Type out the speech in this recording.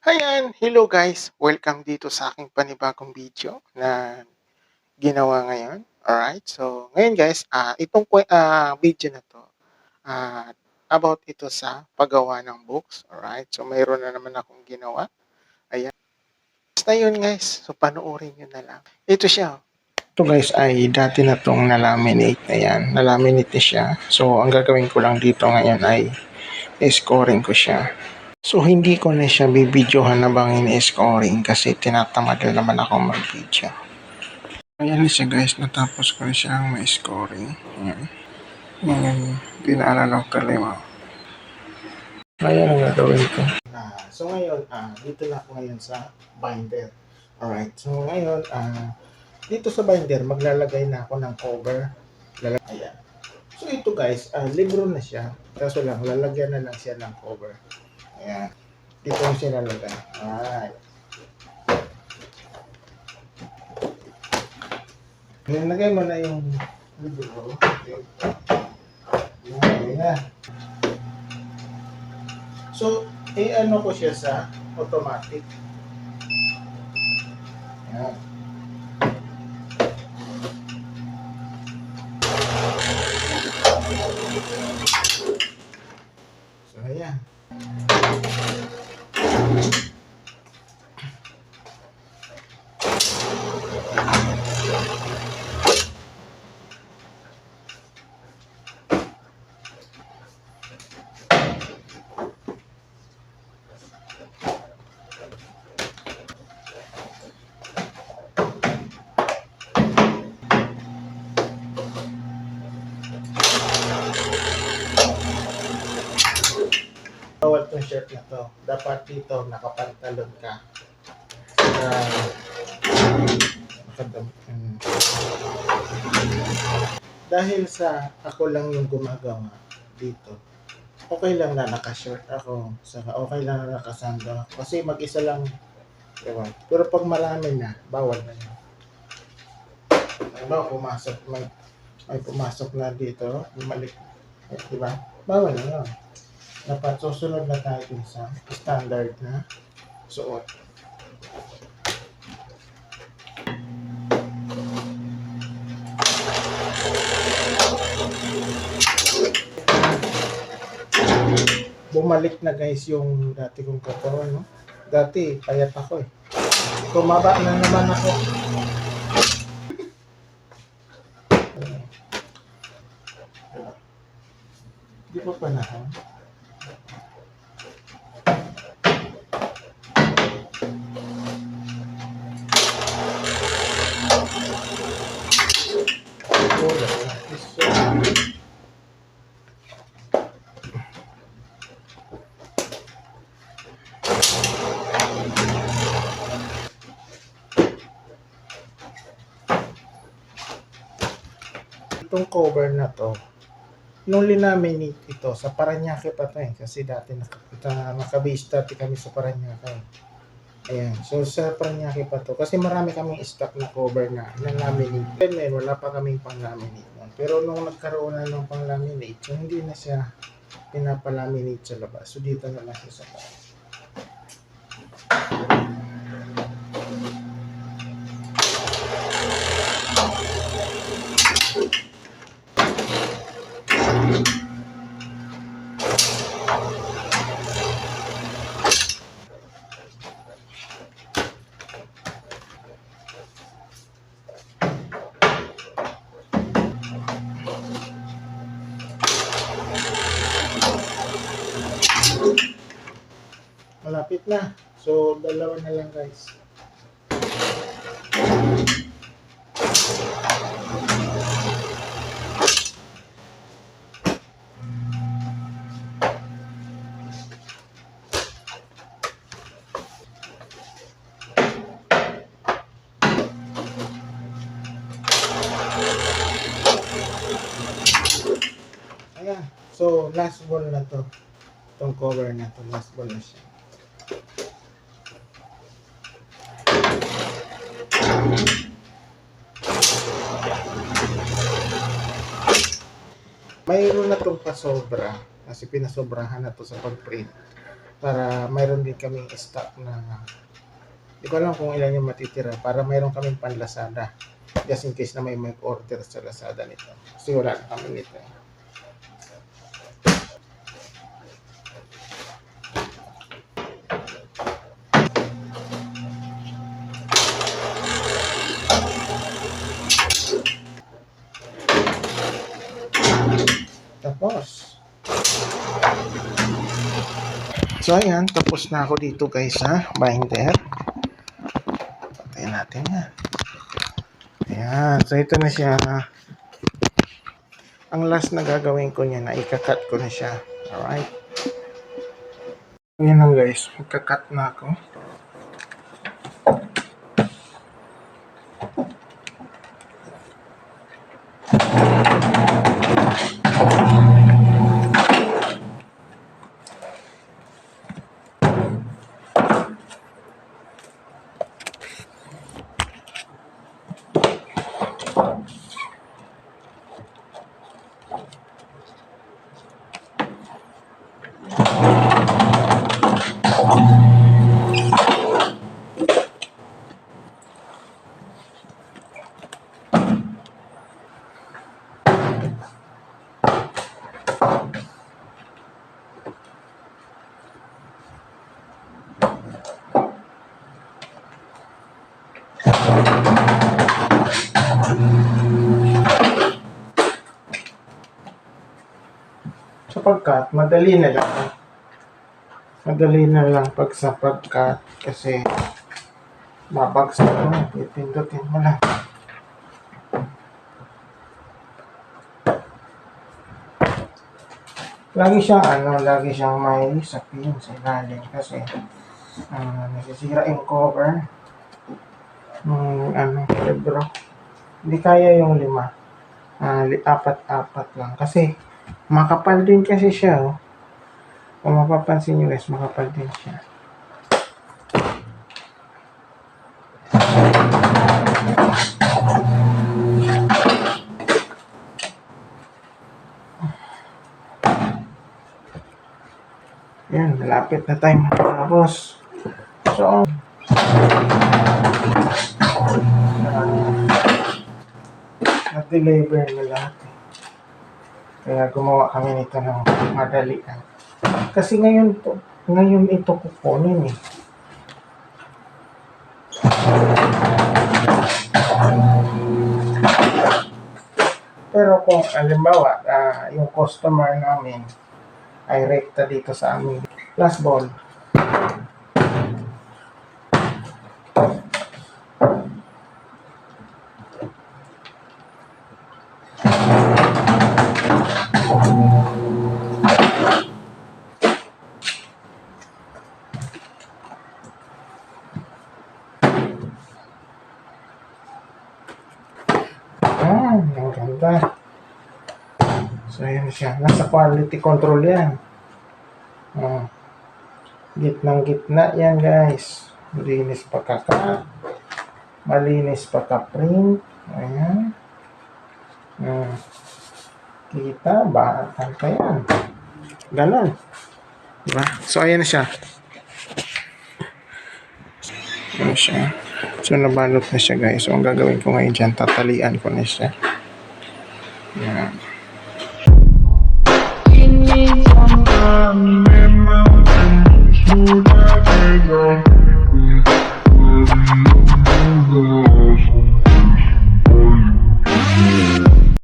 Ayan, hello guys! Welcome dito sa aking panibagong video na ginawa ngayon. Alright, so ngayon guys, itong video na to, about ito sa paggawa ng books. Alright, so mayroon na naman akong ginawa. Ayan. Basta yun guys, so panoorin nyo na lang. Ito siya. Ito guys ay dati na tong nalaminate. Ayan, nalaminate na siya. So ang gagawin ko lang dito ngayon ay scoring ko siya. So, hindi ko na siya bibidyohan habang ini-scoring kasi tinatamad na naman ako mag-video. Ayan na siya guys, natapos ko na siyang may scoring. Ayan. Ngayon, pinaalala ko kalima. Ayan ang gagawin ko. So ngayon, dito na ako ngayon sa binder. Alright, so ngayon, dito sa binder, maglalagay na ako ng cover. Ayan. So ito guys, libro na siya. Kaso lang, lalagyan na lang siya ng cover. Ayan. Dito yung sinalagay. Alright. Nilagay mo na yung libro. Okay. Ayan. So, ano ko siya sa automatic. Ayan. So, ayan. Bawal tong shirt na to. Dapat dito nakapantalon ka. Dahil sa ako lang yung gumagawa dito, okay lang na naka-short ako. Saka okay lang na nakasando. Kasi mag-isa lang. Diba? Pero pag marami na, bawal na yun. Diba, may pumasok na dito, bumalik. Diba? Bawal na yun. Dapat susunod na tayo dun sa standard na suot. Bumalik na guys yung dati kong katawan, no? Dati, payat ako eh. Tumaba na naman ako. Di pa panahon. Itong cover na to, nung linaminate ito, sa Paranaque pa to eh, kasi dati nakabase dati kami sa Paranaque. Ayan, so sa Paranaque pa to, kasi marami kaming stock na cover na laminate. Then wala pa kaming pang-laminate nun. Pero nung nagkaroon na ng pang-laminate, so hindi na siya pinapalaminate sa labas. So dito na lang siya sa taas. Malapit na. So, dalawa na lang guys. Ayan. So, last ball na to. Itong cover na to. Last ball na siya. Mayroon na itong pasobra kasi pinasobrahan na to sa pag-print. para mayroon din kaming stock na di ko alam kung ilan yung matitira para mayroon kaming pan Lazada. Just in case na may mag-order sa Lazada nito. Kasi wala na kami nito. Tapos, so ayan, tapos na ako dito guys ha, binder. Patayin natin yan. Ayan, so ito na siya. Ang last na gagawin ko niya na ikakat ko na siya. Alright. Ayan lang guys, magkakat na ako. Sapagkat madali na lang. Madali na lang pag sapagkat kasi mabagsak mo, pipindutin mo lang. Lagi siyang may sapin sa ilalim kasi nasisira yung cover ng libro. Hindi kaya yung 5. 4 lang kasi makapal din kasi siya, oh. Kung mapapansin nyo guys, makapal din siya. Yan, malapit na tayo matapos. So, na-deliver na lahat. Kaya gumawa kami nito ng madalian. Kasi ngayon ito kukunin eh. Pero kung halimbawa, yung customer namin ay rekta dito sa aming last ball. Ang ganda. So, ayan siya. Nasa quality control yan. Gitnang-gitna yan, guys. Malinis pagka-cut. Malinis pagka-print. Ayan. Kita, bakal pa yan. Ganon. Diba? So, ayan na siya. Ayan siya. So, nabalot na siya, guys. So, ang gagawin ko ngayon dyan, tatalian ko na siya.